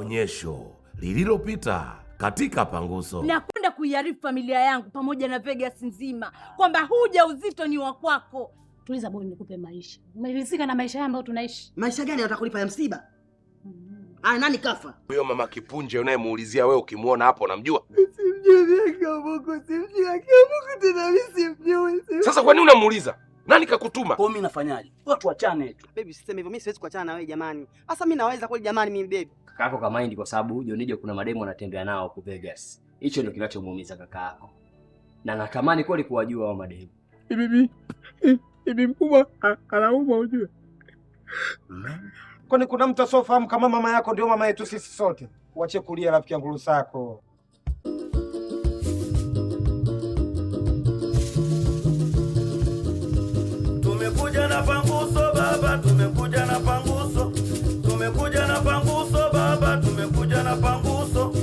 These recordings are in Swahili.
onyesho lililopita katika Panguso. Nakwenda kuiarifu familia yangu pamoja na Vegas nzima kwamba huja uzito ni wa kwako. Tuliza boy, nikupe maisha. Umeridhika na maisha ambayo tunaishi? Maisha gani utakulipa ya msiba? Nani kafa? Huyo mama Kipunje unayemuulizia wewe ukimuona hapo unamjua? Sasa kwa nini unamuuliza? Nani kakutuma? Kwa mimi nafanyaje? Watu achane tu. Baby, usiseme hivyo. Mimi siwezi kuachana na wewe jamani. Sasa mimi naweza kweli jamani mimi baby. Kaka yako kama hindi kwa sababu Jonijo kuna mademo anatembea nao huko Vegas. Hicho ndio kinachomuumiza kaka yako. Na natamani kweli kuwajua hao mademo. Bibi mkubwa anauma ujue. Kwani kuna mtu asofahamu kama mama yako ndio mama yetu sisi sote? Uache kulia rafiki yangu Lusako. Tumekuja na Panguso baba, tumekuja na Panguso. Tumekuja na Panguso baba, tumekuja na Panguso.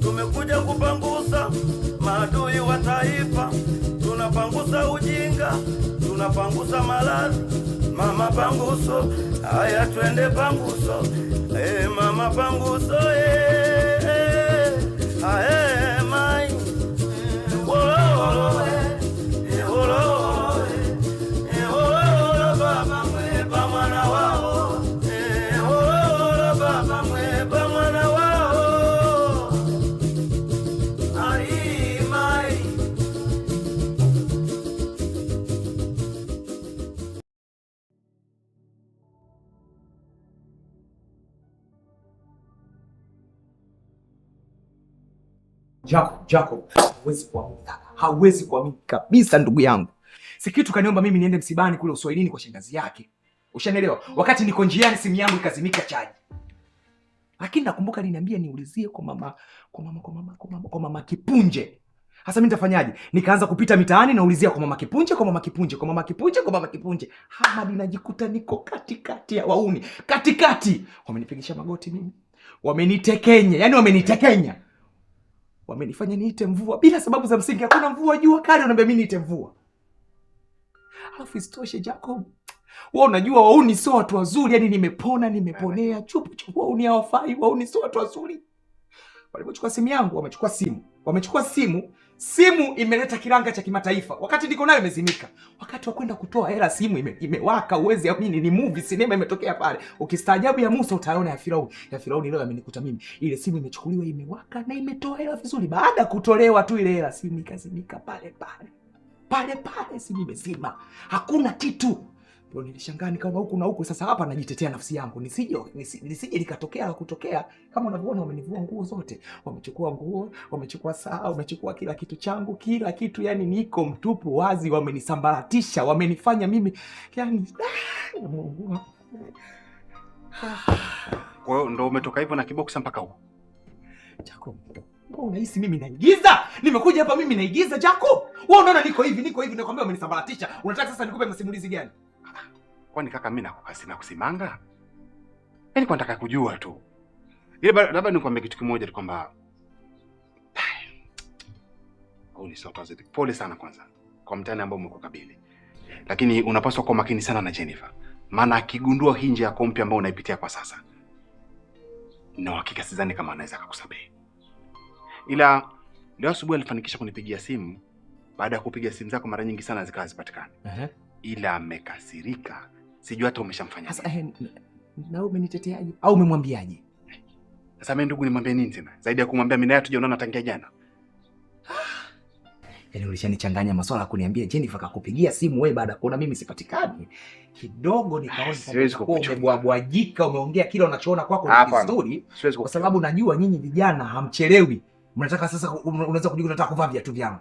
Tumekuja kupangusa maadui wa taifa. Tunapangusa ujinga, tunapangusa maradhi. Mama Panguso, haya twende Panguso. Mama Panguso, mai. Baba mweba mwana wao. Baba mweba mwana wao. Ai mai. Jacob, hawezi kuamini kabisa ndugu yangu. Sikitu kaniomba mimi niende msibani kule Uswahilini kwa shangazi yake. Ushanielewa? Wakati niko njiani simu yangu ikazimika chaji. Lakini nakumbuka aliniambia niulizie kwa mama Kipunje. Sasa mimi nitafanyaje? Nikaanza kupita mitaani naulizia kwa mama Kipunje. Hadi najikuta niko katikati ya wauni. Katikati. Wamenipigisha magoti mimi. Wamenitekenya. Wamenifanya niite mvua bila sababu za msingi. Hakuna mvua, jua kali, unaambia mimi niite mvua. Alafu isitoshe Jacob, wewe unajua wauni sio watu wazuri, yani nimeponea chupu wauni hawafai, wauni sio watu wazuri. Walipochukua simu yangu, wamechukua simu imeleta kiranga cha kimataifa. Wakati niko nayo imezimika. Wakati wa kwenda kutoa hela simu imewaka, uwezi amini, ni movie sinema imetokea pale. Ukistaajabu ya Musa utaona ya Firauni. Ya Firauni leo amenikuta mimi. Ile simu imechukuliwa, imewaka na imetoa hela vizuri. Baada ya kutolewa tu ile hela simu ikazimika pale simu imezima. Hakuna kitu. Ndio nilishangaa kama huku na huku. Sasa hapa najitetea nafsi yangu. Nisije likatokea la kutokea. Kama unavyoona wamenivua nguo zote. Wamechukua nguo, wamechukua saa, wamechukua kila kitu changu, kila kitu, yani niko mtupu wazi, wamenisambaratisha, wamenifanya mimi yani Kwa hiyo ndo umetoka hivyo na kiboksi mpaka huko. Jacob, wewe unahisi mimi naigiza? Nimekuja hapa mimi naigiza Jacob? Wewe unaona niko hivi nakwambia wamenisambaratisha. Unataka sasa nikupe masimulizi gani? Kwani kaka mimi nakukasi kusimanga? Yaani kwa nataka kujua tu. Ile labda nikwambie kitu kimoja tu kwamba ni sauti zake. Pole sana kwanza kwa mtani ambao umekukabili. Lakini unapaswa kuwa makini sana na Jennifer. Maana akigundua hii njia yako mpya ambayo unaipitia kwa sasa, na hakika sidhani kama anaweza kukusamehe. Ila leo asubuhi alifanikisha kunipigia simu baada ya kupiga simu zako mara nyingi sana zikawa zipatikane. Ila amekasirika. Sijui hata umeshamfanya sasa. Na wewe umeniteteaje au umemwambiaje? Sasa mimi ndugu nimwambie nini tena? Zaidi ya kumwambia mimi naye tujaonana tangia jana. Yaani ulishanichanganya maswala ya kuniambia Jennifer kakupigia simu wewe baada ya kuona mimi sipatikani. Kidogo nikaona umebwabwajika, umeongea kila unachoona kwako ni vizuri. Kwa sababu najua nyinyi vijana hamchelewi. Mnataka sasa unaweza kujua unataka kuvaa viatu vyangu.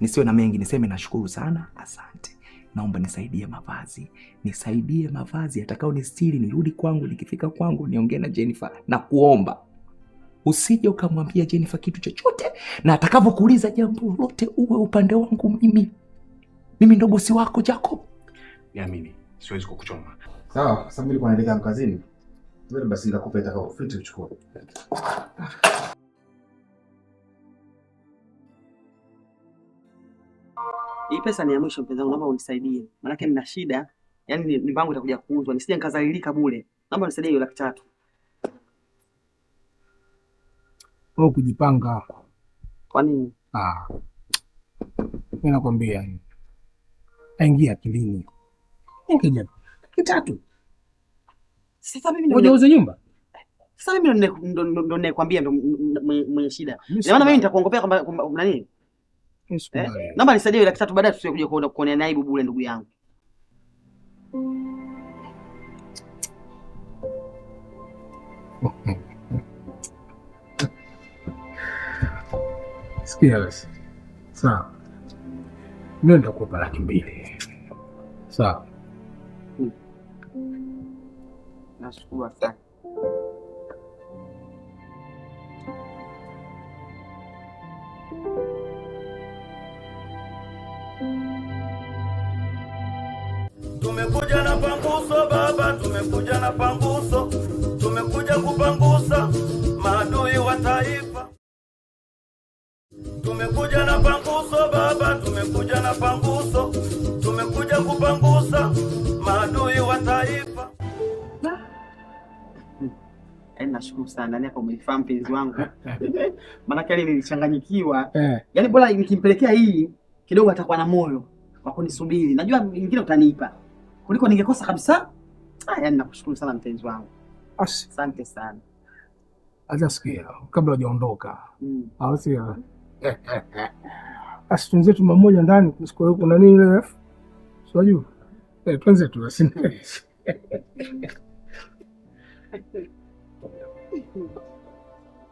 Nisiwe na mengi, niseme nashukuru sana. Asante. Naomba nisaidie mavazi atakao nistiri nirudi kwangu, nikifika kwangu niongee na Jennifer na kuomba usije ukamwambia Jennifer kitu chochote, na atakapokuuliza jambo lolote uwe upande wangu mimi. Mimi ndo bosi wako Jacob. Mimi siwezi kukuchoma. Sawa, sasa mimi nilikuwa naelekea kazini. Wewe basi nitakupa itakao fit uchukue. Hii pesa ni ya mwisho mpenzi wangu, naomba unisaidie. Maana yake nina shida, yani nyumba yangu itakuja kuuzwa. Nisije nikazalilika bure. Naomba unisaidie hiyo 300,000. Wewe kujipanga. Kwa nini? Mimi nakwambia. Aingia akilini. Ingia. Kitatu. Sasa mimi ngoja uze nyumba. Sasa mimi ndo nakwambia ndo mwenye shida. Maana mimi nitakuongopea kwamba nani? Naomba nisaidie 300 baadaye tusije kuja kuonea naibu bure ndugu yangu. Sikia basi. Sawa. Mimi nitakupa 200. Sawa. Nashukuru sana. Tumekuja na panguso baba, tumekuja na panguso, tumekuja kupangusa maadui wa taifa. Tumekuja na panguso baba, tumekuja na panguso, tumekuja kupangusa maadui wa taifa. Nashukuru sana ndani hapo umenifahamu mpenzi wangu. Maana kile nilichanganyikiwa. Yaani bora nikimpelekea hii kidogo atakuwa na moyo wa kunisubiri. Najua nyingine utanipa. Kuliko ningekosa kabisa. Yaani nakushukuru sana mpenzi wangu. Asante sana. Acha sikia kabla hujaondoka. Au sio? Tunze tu mmoja ndani kusikao kuna nini ile? Sio tunze tu basi.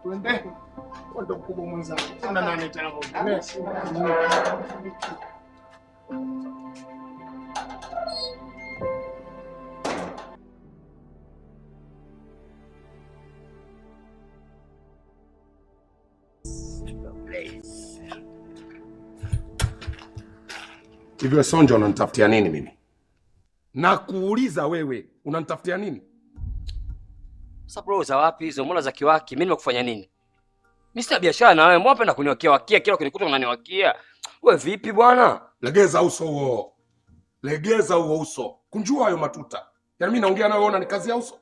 Tuende. Ndo mkubwa mwenzangu. Tuna nani tena kwa Messi. Hivyo Sonja unanitafutia nini mimi? Nakuuliza wewe, unanitafutia nini? Sasa bro, za wapi hizo? Mbona za kiwaki? Mimi nimekufanya nini? Mimi sina biashara na wewe. Mbona unapenda kuniwakia kila ukinikuta unaniwakia? Wewe vipi bwana? Legeza uso huo. Legeza huo uso. Kunjua hayo matuta. Yaani mimi naongea na wewe una ni kazi ya uso?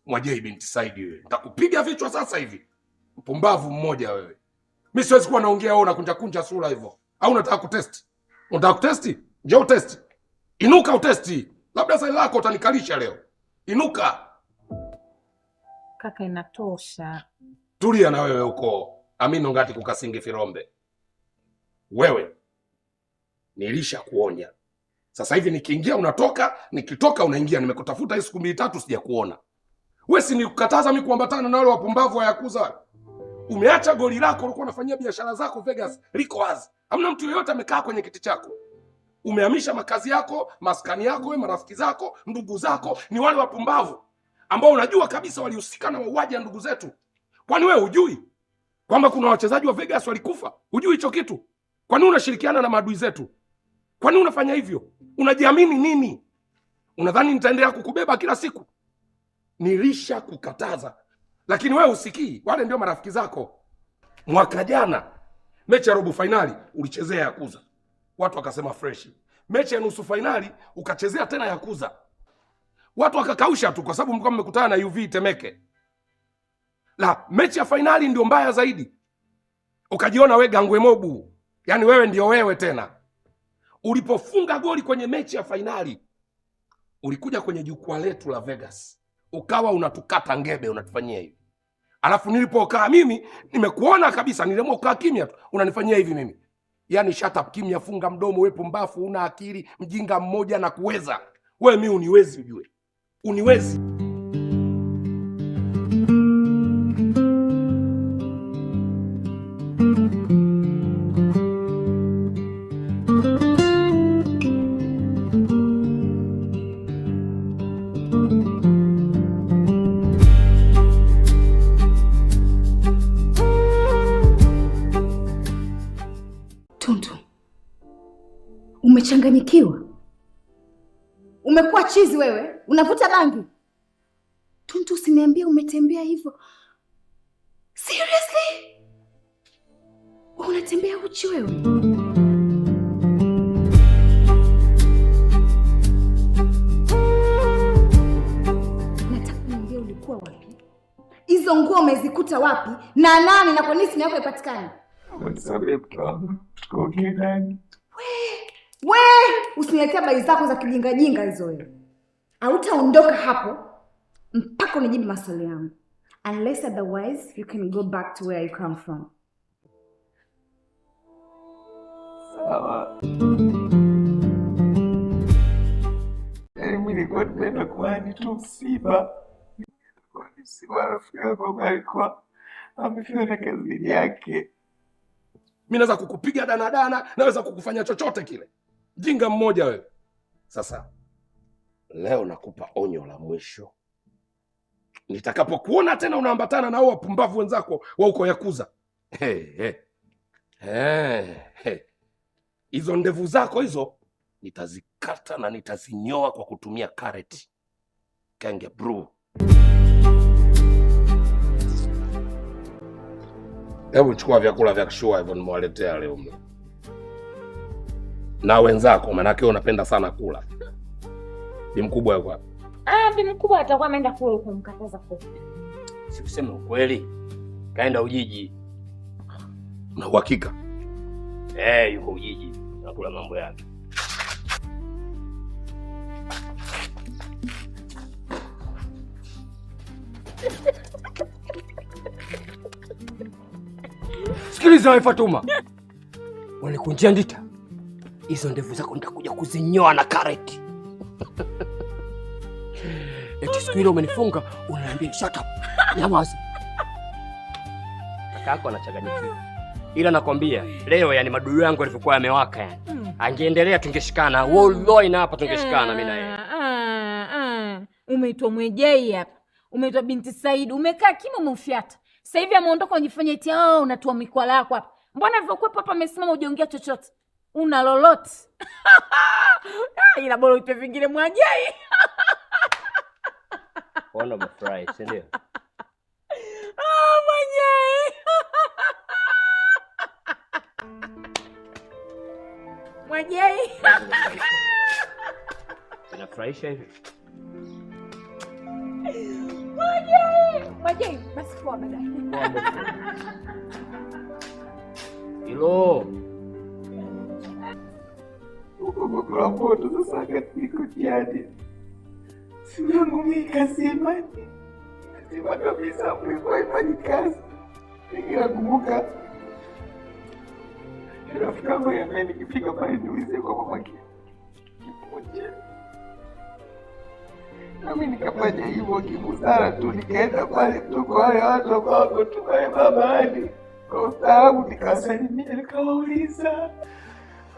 Mwajei binti Saidi wewe. Nitakupiga vichwa sasa hivi. Mpumbavu mmoja wewe. Mimi siwezi kuwa naongea wewe unakunja kunja sura hivyo. Au unataka kutesti? Unataka kutesti? Njoo utesti. Inuka utesti. Labda sasa lako utanikalisha leo. Inuka. Kaka, inatosha. Tulia na wewe huko. Amino ngati kukasingi firombe. Wewe. Nilisha kuonya. Sasa hivi nikiingia unatoka, nikitoka unaingia. Nimekutafuta hii siku 2-3 sijakuona. Wewe si nikukataza mimi kuambatana na wale wapumbavu wa Yakuza. Umeacha goli lako ulikuwa unafanyia biashara zako Vegas liko wazi. Hamna mtu yeyote amekaa kwenye kiti chako. Umehamisha makazi yako, maskani yako, wewe marafiki zako, ndugu zako ni wale wapumbavu ambao unajua kabisa walihusika na mauaji ya ndugu zetu. Kwani wewe hujui kwamba kuna wachezaji wa Vegas walikufa? Hujui hicho kitu? Kwani unashirikiana na maadui zetu? Kwani unafanya hivyo? Unajiamini nini? Unadhani nitaendelea kukubeba kila siku? Nilisha kukataza. Lakini wewe usikii, wale ndio marafiki zako. Mwaka jana mechi ya robo finali ulichezea Yakuza. Watu wakasema fresh. Mechi ya nusu finali ukachezea tena Yakuza. Watu wakakausha tu kwa sababu mlikuwa mmekutana na UV Temeke. La, mechi ya finali ndio mbaya zaidi. Ukajiona wewe gangwe mobu. Yaani wewe ndio wewe tena. Ulipofunga goli kwenye mechi ya finali, ulikuja kwenye jukwaa letu la Vegas. Ukawa unatukata ngebe, unatufanyia hivi. Alafu nilipokaa mimi, nimekuona kabisa, niliamua kukaa kimya tu. Unanifanyia hivi mimi. Yaani shut up, kimya, funga mdomo, wewe pumbafu, una akili, mjinga mmoja na kuweza. Wewe mimi uniwezi ujue. Uniwezi. Tuntu, umechanganyikiwa? Umekuwa chizi wewe? Unavuta bangi? Tuntu, usiniambie umetembea hivyo. Seriously? Unatembea uchi wewe? Nataka niambie ulikuwa wapi? Hizo hizo nguo umezikuta wapi na nani na kwa nini simu yako haipatikani? Msamehe mke wangu. Tukaongea nani? We, usiniletea habari zako za kijinga hizo wewe. Hautaondoka hapo mpaka unijibu maswali yangu. Unless otherwise, you can go back to where you come from. Sawa. Mimi nilikuwa nimeenda kwani tu msiba. Kwa msiba rafiki yangu alikuwa amefika na kazi yake. Mimi naweza kukupiga danadana, naweza kukufanya chochote kile. Jinga mmoja wewe. Sasa leo nakupa onyo la mwisho. Nitakapokuona tena unaambatana na hao wapumbavu wenzako wa uko Yakuza. Hizo ndevu zako hizo nitazikata na nitazinyoa kwa kutumia kareti. Kenge bro. Hebu chukua vyakula vya kishua hivyo nimewaletea leo mimi. Na wenzako manake unapenda sana kula. Bi mkubwa yuko wapi? Bi mkubwa atakuwa ameenda kule kumkataza kule. Sikusema ukweli. Kaenda Ujiji. Na uhakika? Yuko Ujiji. Nakula mambo yake. Sikiliza wewe Fatuma. Walikunjia ndita. Hizo ndevu zako nitakuja kuzinyoa na kareti. Eti siku ile umenifunga, unaniambia shut up. Nyamaza. Kakako anachanganyikiwa. Ila nakwambia leo yani madudu yangu yalivyokuwa yamewaka yani. Angeendelea tungeshikana. Wallahi na hapa tungeshikana mimi na yeye. Umeitwa Mwejei hapa. Umeitwa binti Said. Umekaa kima umeufiata. Sasa hivi ameondoka unajifanya eti unatua mikwala yako hapa. Mbona alivyokuepo hapa amesimama hujaongea chochote? Una lolote. Ila bora uipe vingine Mwejei. Ona umefurahi, si ndio? Mwejei. Mwejei. Unafurahisha hivi? Mwejei, basi kwa baadaye. Hilo. Kwa moto sasa niko jiani. Siyangu mimi kasema. Sema kabisa mlikuwa ifanye kazi. Nikakumbuka. Rafiki yangu yeye nikifika pale niulize kwa mama yake. Kipoje. Nami nikafanya hivyo kibusara tu, nikaenda pale tu kwa wale watu ambao tukae babani. Kwa ustaarabu nikawasalimia, nikawauliza.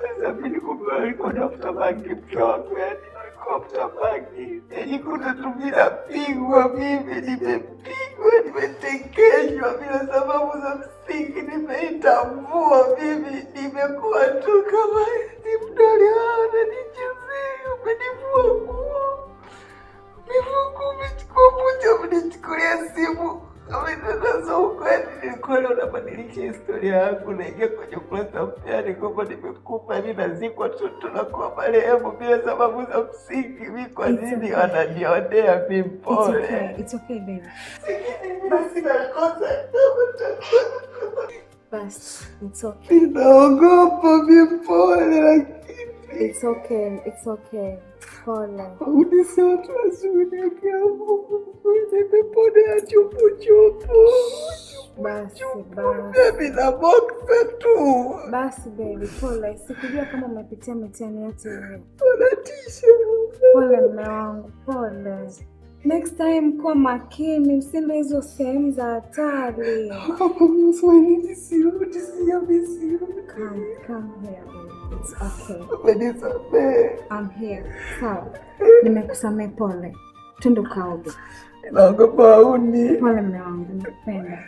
Sasa mimi nilikuwa nafuta bangi mke wangu, yani nilikuwa nafuta bangi. Nilikuta tu bila pigwa, mimi nimepigwa, nimetekeshwa bila sababu za msingi, nimeitambua mimi, nimekuwa tu kama ni mdoli ananichezea, umenivua nguo. Umechukua moja, umenichukulia simu. Sasa ukweli nilikuwa nabadilisha historia yangu, naingia kwenye ukurasa mpya, ni kwamba nimekufa, ninazikwa tu tunakuwa marehemu bila sababu za msingi. Mimi kwa nini wananionea mimi? Pole. It's okay baby. Basi nakosa. Basi, it's okay. Ninaogopa mimi, pole lakini. It's okay. Pole. Unisema tunazuni kiamu. Nimeponea chupu. Basi. Mimi na boxa tu. Basi baby, pole. Sikujua kama umepitia mitihani yote hiyo. Unatisha. Pole mume wangu, pole. Next time kuwa makini, usiende hizo sehemu za hatari. Come here, baby. It's okay. I'm here. Sawa. Nimekusamehe, pole. Twende ukaoge. Naogopa uni. Pole mume wangu, nakupenda.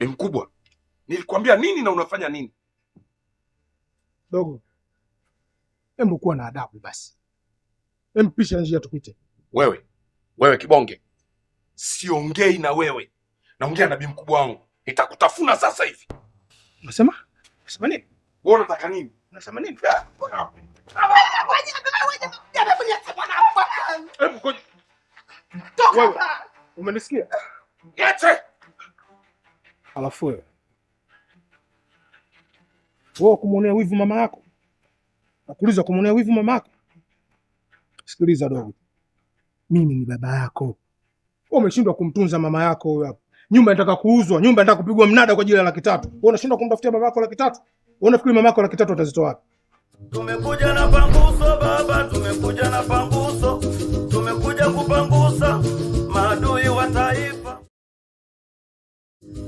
Mkubwa, nilikwambia nini na unafanya nini? Dogo, hebu kuwa na adabu basi. Pisha njia tupite. Wewe kibonge, siongei na wewe, naongea na bi mkubwa wangu. Nitakutafuna sasa hivi. Unasema nini? Wewe unataka nini? Unasema nini? Wewe umenisikia? Niache. Alafu wewe kumuonea wivu mama yako? Nakuuliza, kumuonea wivu mama yako? Sikiliza dogo, mimi ni baba yako. Wewe umeshindwa kumtunza mama yako huyo hapo. Nyumba inataka kuuzwa, nyumba inataka kupigwa mnada kwa ajili ya 300,000. Wewe unashindwa kumtafutia baba yako 300,000? Wewe unafikiri mama yako 300,000 atazitoa wapi? Tumekuja na panguso baba, tumekuja na panguso, tumekuja kupangusa maadui wa taifa.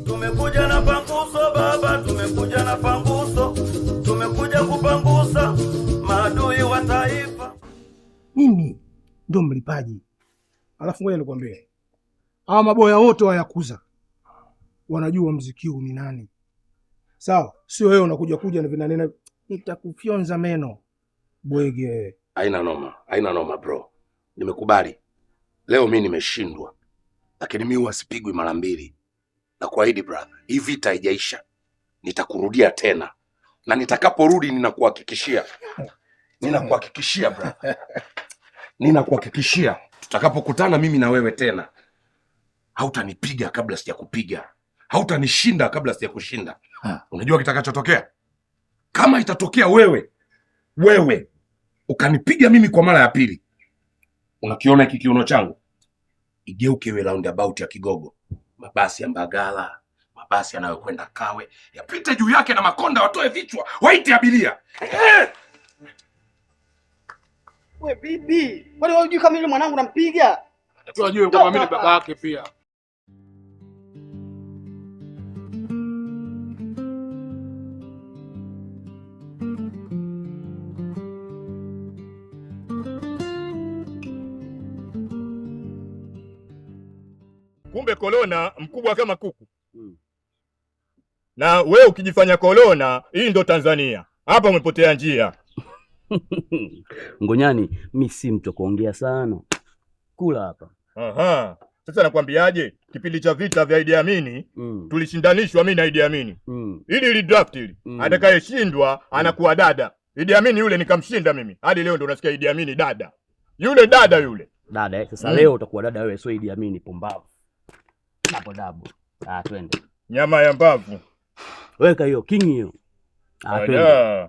Tumekuja na panguso baba, tumekuja na panguso, tumekuja kupangusa maadui wa taifa. Mimi ndio mlipaji. Alafu ngoja nikwambie, hawa maboya wote wa Yakuza wanajua mziki huu ni nani. Sawa? Sio wewe unakuja na vinanena, nitakufyonza meno bwege. Haina noma bro. Nimekubali. Leo mimi nimeshindwa. Lakini mimi huwa sipigwi mara mbili. Na kuahidi brother, hii vita haijaisha. Nitakurudia tena. Na nitakaporudi ninakuhakikishia brother. Ninakuhakikishia tutakapokutana mimi na wewe tena, hautanipiga kabla sijakupiga. Hautanishinda kabla sijakushinda. Unajua kitakachotokea? Kama itatokea wewe ukanipiga mimi kwa mara ya pili, unakiona hiki kiuno changu, igeuke iwe roundabout ya Kigogo. Mabasi ya Mbagala, mabasi yanayokwenda Kawe yapite juu yake na makonda watoe vichwa, waite abiria. We bibi, wale wajui kama yule mwanangu nampiga? Tunajua kwamba mimi baba yake pia. Kumbe Kolona mkubwa kama kuku. Na wewe ukijifanya Kolona, hii ndo Tanzania. Hapa umepotea njia. Ngonyani, mimi si mtu kuongea sana. Kula hapa. Aha. Sasa nakwambiaje? Kipindi cha vita vya Idi Amin, tulishindanishwa mimi na Idi Amin. Ili draft ili. Atakayeshindwa anakuwa dada. Idi Amin yule nikamshinda mimi. Hadi leo ndo unasikia Idi Amin dada. Yule dada yule. Dada sasa leo utakuwa dada wewe, sio Idi Amin pumbavu. Dabo. Twende. Nyama ya mbavu. Weka hiyo king hiyo. Twende.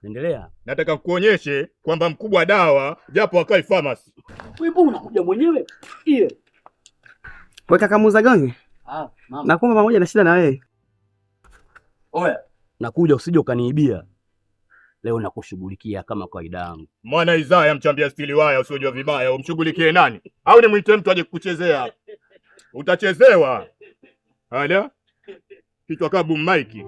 Endelea. Nataka kuonyeshe kwamba mkubwa dawa japo akai pharmacy. Wewe mbona unakuja mwenyewe? Ile. Wewe kaka muuza gange? Mama. Nakuomba pamoja na shida na wewe. Oya, nakuja usije ukaniibia. Leo nakushughulikia kama kawaida yangu. Mwana Isaya mchambia stili waya usijua vibaya, umshughulikie nani? Au ni muite mtu aje kukuchezea? Utachezewa. Hala? Kichwa kabu Mike.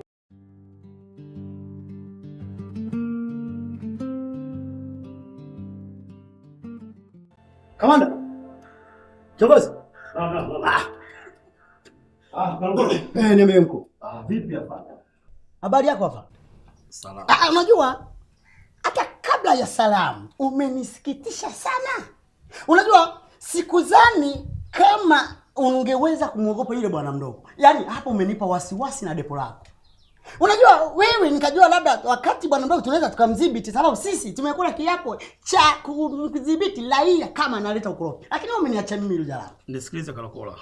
Kamanda. Kiongozi. Niambie mkuu. Vipi hapa? Habari yako hapa? Salama. Unajua hata kabla ya salamu umenisikitisha sana. Unajua sikuzani kama ungeweza kumwogopa yule bwana mdogo. Yaani hapo umenipa wasiwasi na depo lako. Unajua wewe nikajua labda wakati bwana mdogo tunaweza tukamdhibiti, sababu sisi tumekula kiapo cha kudhibiti raia kama analeta ukorofi. Lakini wewe umeniacha mimi yule jalala. Nisikilize Kalokola.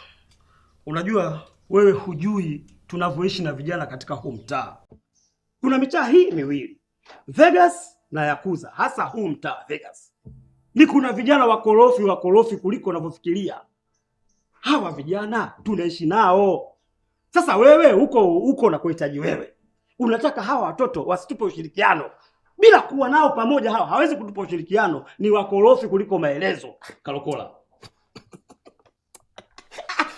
Unajua wewe hujui tunavyoishi na vijana katika huu mtaa. Kuna mitaa hii miwili, Vegas na Yakuza, hasa huu mtaa Vegas. Ni kuna vijana wakorofi kuliko unavyofikiria. Hawa vijana tunaishi nao. Sasa wewe uko na kuhitaji wewe. Unataka hawa watoto wasitupe ushirikiano. Bila kuwa nao pamoja hawa hawezi kutupa ushirikiano, ni wakorofi kuliko maelezo. Kalokola.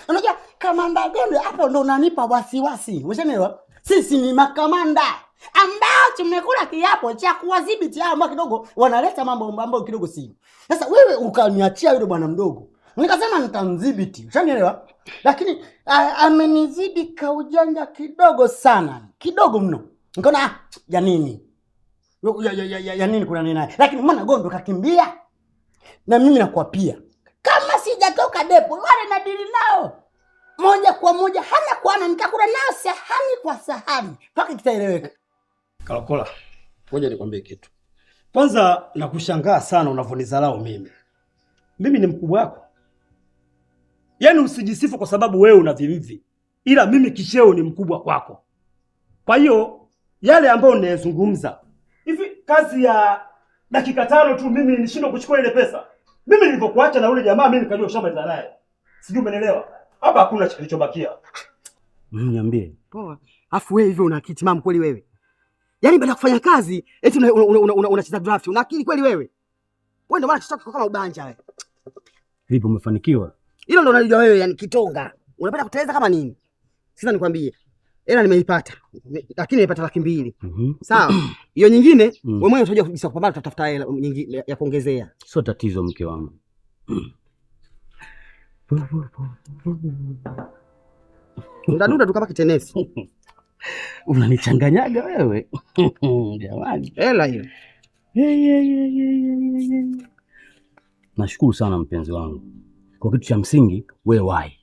Unajua kamanda Gondwe hapo ndo unanipa wasiwasi. Umeshaelewa? Sisi ni makamanda ambao tumekula kiapo cha kuwadhibiti hao ambao kidogo wanaleta mambo kidogo si. Sasa wewe ukaniachia yule bwana mdogo. Nikasema nitamdhibiti. Ushanielewa? Lakini amenizidi kaujanja kidogo sana. Kidogo mno. Nikaona ya nini? Ya nini kuna nini naye? Lakini mwana Gondo kakimbia. Na mimi nakuapia. Kama sijatoka depo, wale na dili nao. Moja kwa moja, hana kwa ana, nitakula nao sahani kwa sahani. Paka kitaeleweka. Kalokola, ngoja nikwambie kitu. Kwanza nakushangaa sana unavyonidharau mimi. Mimi ni mkubwa wako. Yaani usijisifu kwa sababu wewe una vimvi. Ila mimi kisheo ni mkubwa kwako. Kwa hiyo yale ambayo ninayozungumza, hivi kazi ya dakika 5 tu mimi nishindwe kuchukua ile pesa. Mimi nilipokuacha na yule jamaa mimi nikajua ushamaliza naye. Sijui umeelewa? Hapa hakuna kilichobakia. Niambie. Poa. Afu wewe hivyo una akili timamu kweli wewe? Yaani baada ya kufanya kazi eti unacheza draft. Una akili kweli wewe? Wewe ndio maana kichoko kama ubanja wewe. Vipi umefanikiwa? Hilo ndo unajua wewe, yani kitonga. Unapenda kuteleza kama nini? Sasa nikwambie. Hela nimeipata. Lakini nimeipata 200,000. Sawa? Hiyo nyingine wewe mwenyewe utajua kabisa kupambana tutafuta hela nyingine ya kuongezea. Sio tatizo mke wangu. Unadunda tu kama kitenesi. Unanichanganyaga wewe. Jamani. Hela hiyo. Nashukuru sana mpenzi wangu. Kwa kitu cha msingi wewe wahi.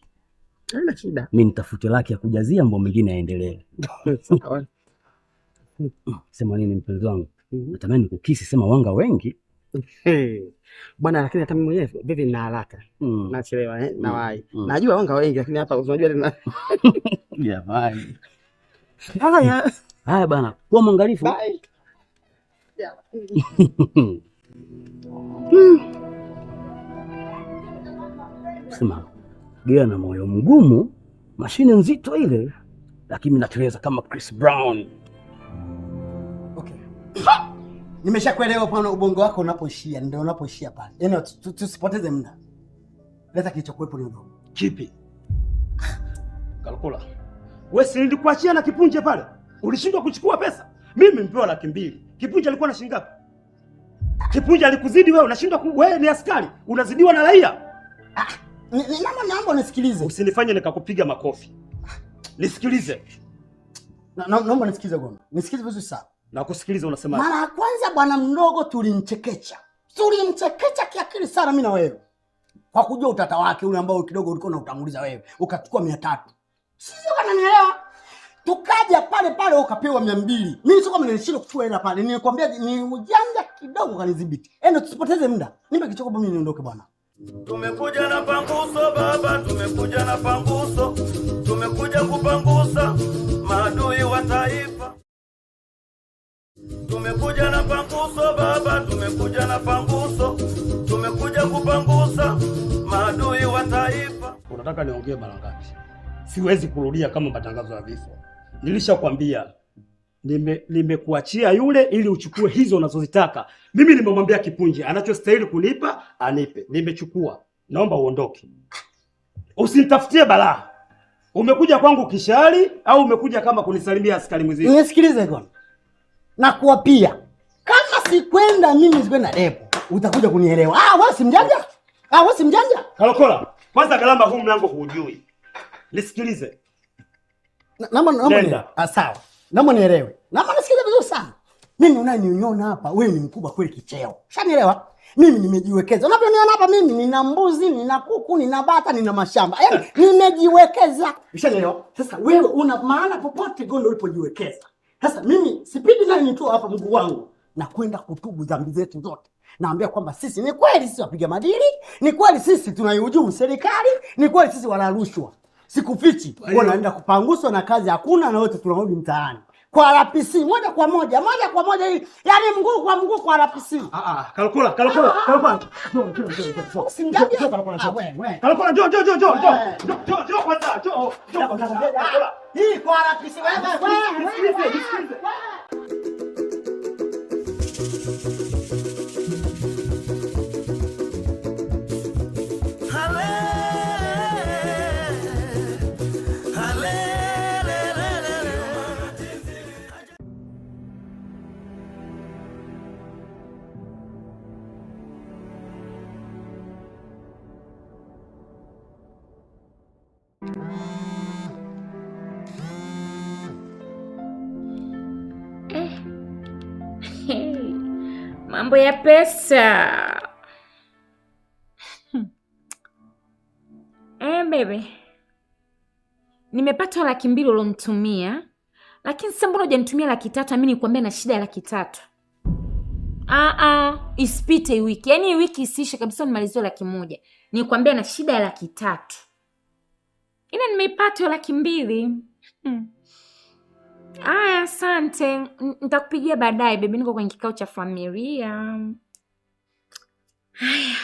Haina shida. Mimi nitafute laki ya kujazia, mambo mengine yaendelee. Sawa. Sema nini mpenzi wangu? Natamani kukisi sema wanga wengi. Bwana, lakini hata mimi mwenyewe vipi nina haraka. Nachelewa na wahi. Najua wanga wengi lakini hapa unajua tena. Jamani. Haya. Haya bana, kuwa mwangalifu. Bye. Sema, Gea na moyo mgumu, mashine nzito ile, lakini nateleza kama Chris Brown. Okay. Nimeshakuelewa pana ubongo wako unapoishia, ndio unapoishia pale. Yaani tusipoteze muda. Leta kilichokuwepo ni ndio. Kipi? Kalkula. Wewe si nilikuachia na Kipunje pale? Ulishindwa kuchukua pesa? Mimi nimepewa 200,000. Kipunje alikuwa na shilingi ngapi? Kipunje alikuzidi wewe, unashindwa wewe ni askari, unazidiwa na raia. Naomba unisikilize. Usinifanye nikakupiga makofi. Nisikilize. Naomba nisikilize Gondo. Nisikilize vizuri sana. Nakusikiliza unasema. Mara ya kwanza bwana mdogo tulimchekecha. Tulimchekecha kiakili sana mimi na wewe. Kwa kujua utata wake ule ambao kidogo ulikuwa unautanguliza wewe. Ukachukua 300. Sio kananielewa. Tukaja pale pale ukapewa 200. Mimi sio kama nilishindwa kuchukua hela pale. Nilikwambia ni ujanja kidogo kanidhibiti. Tusipoteze muda. Nipe kichoko mimi niondoke bwana. Tumekuja na panguso baba, tumekuja na panguso, tumekuja kupangusa maadui wa taifa. Tumekuja na panguso baba, tumekuja na panguso, tumekuja kupangusa maadui wa taifa. Unataka niongee mara ngapi? Siwezi kurudia kama matangazo ya vifo. Nilishakwambia nimekuachia yule ili uchukue hizo unazozitaka. Mimi nimemwambia Kipunje anachostahili kunipa anipe. Nimechukua. Naomba uondoke. Usinitafutie balaa. Umekuja kwangu kishari au umekuja kama kunisalimia askari mzima? Nisikilize Gondo. Na kuapia. Kama sikwenda mimi sikwenda depo, utakuja kunielewa. Wewe si mjanja? Wewe si mjanja? Kalokola. Kwanza galamba huu mlango hujui. Nisikilize. Naomba sawa. Naomba nielewe. Naomba nisikilize vizuri sana. Mimi unaniona hapa, wewe ni mkubwa kweli kicheo. Shanielewa? Mimi nimejiwekeza. Unavyoniona hapa mimi nina mbuzi, nina kuku, nina bata, nina mashamba. Yaani nimejiwekeza. Shanielewa? Sasa wewe una maana popote Gondo ulipojiwekeza. Sasa mimi sipidi nani nitoa hapa mguu wangu na kwenda kutubu dhambi zetu zote. Naambia kwamba sisi ni kweli sisi wapiga madili, ni kweli sisi tunaihujumu serikali, ni kweli sisi wala rushwa. Sikufichi, wanaenda kupanguswa na kazi hakuna na wote tunarudi mtaani. Kwa RPC moja kwa moja hii. Yaani mguu kwa mguu kwa RPC. Kalkula. Usimjaje. Wewe. Kalkula, njoo kwanza, njoo. Hii kwa RPC wewe. Mambo ya pesa. Bebe. Nimepata 200,000 ulonitumia, lakini sasa mbona hujanitumia 300,000? Mimi nikwambia na shida ya 300,000. Isipite wiki. Yaani wiki isiishe kabisa nimalizie 100,000. Nikwambia na shida ya 300,000. Ila nimeipata 200,000. Aya, asante. Nitakupigia baadaye baby, niko kwenye kikao cha familia. Haya.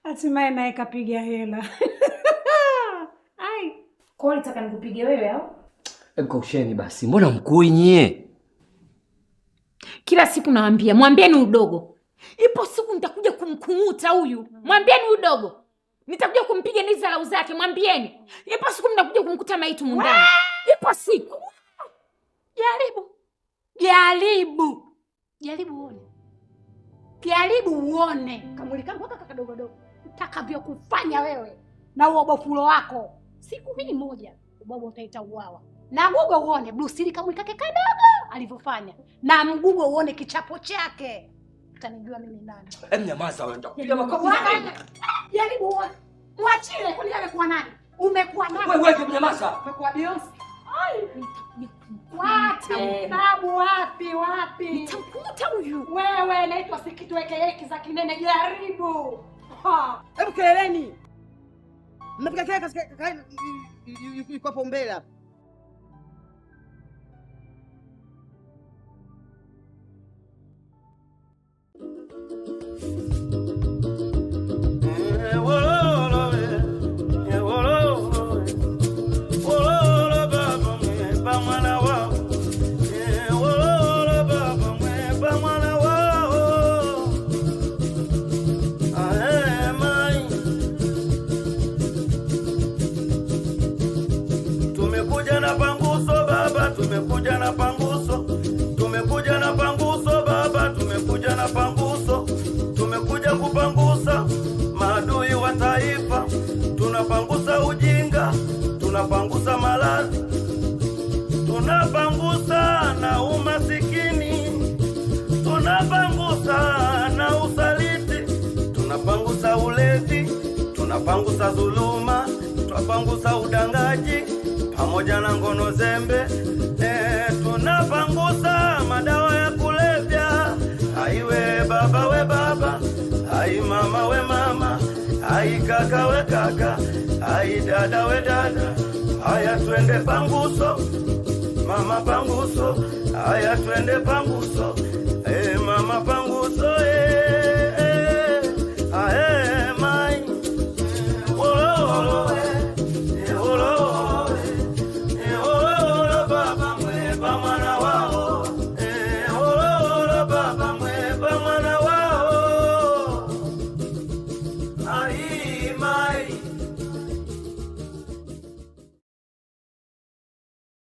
Hatimaye naye kapiga hela. Ai, kwa nini nataka nikupige wewe au? Kausheni basi. Mbona mkui nyie? Kila siku nawaambia, mwambieni udogo. Ipo siku nitakuja kumkumuta huyu. Mwambieni udogo. Nitakuja kumpiga ndizi za zake, mwambieni. Ipo siku mnakuja kumkuta maiti mundani. Ipo siku. Jaribu uone. Jaribu uone. Kamwili kangu haka kadogodogo. Utakavyo kufanya wewe na uobofulo wako. Siku hii moja ubobo utaita uwawa. Na Google uone Bruce Lee kamwili kake kadogo alivyofanya. Na Mgugo uone kichapo chake. Utanijua mimi nani. Nyamaza wewe, nitakupiga makofi. Jaribu uone. Mwachile kwani amekuwa nani? Umekuwa nani? Wewe nyamaza. Umekuwa Beyonce. Ai, wapi? Babu wapi? Nitamkuta huyu. Wewe naitwa Sikitweke yeki za kinene, jaribu. Hebu keleleni. Mnapiga kelele katika yuko hapo mbele hapa. Tumekuja na panguso baba, tumekuja na panguso. Tumekuja na panguso baba, tumekuja na panguso. Tumekuja kupangusa maadui wa taifa. Tunapangusa ujinga, tunapangusa maradhi. Tunapangusa na umasikini. Tunapangusa na usaliti. Tunapangusa ulevi, tunapangusa dhuluma, tunapangusa udangaji pamoja na ngono zembe. Tunapangusa madawa ya kulevya. Aiwe baba we baba, ai mama we mama, ai kaka we kaka, ai dada we dada. Haya twende panguso, mama panguso. Haya twende panguso, mama panguso.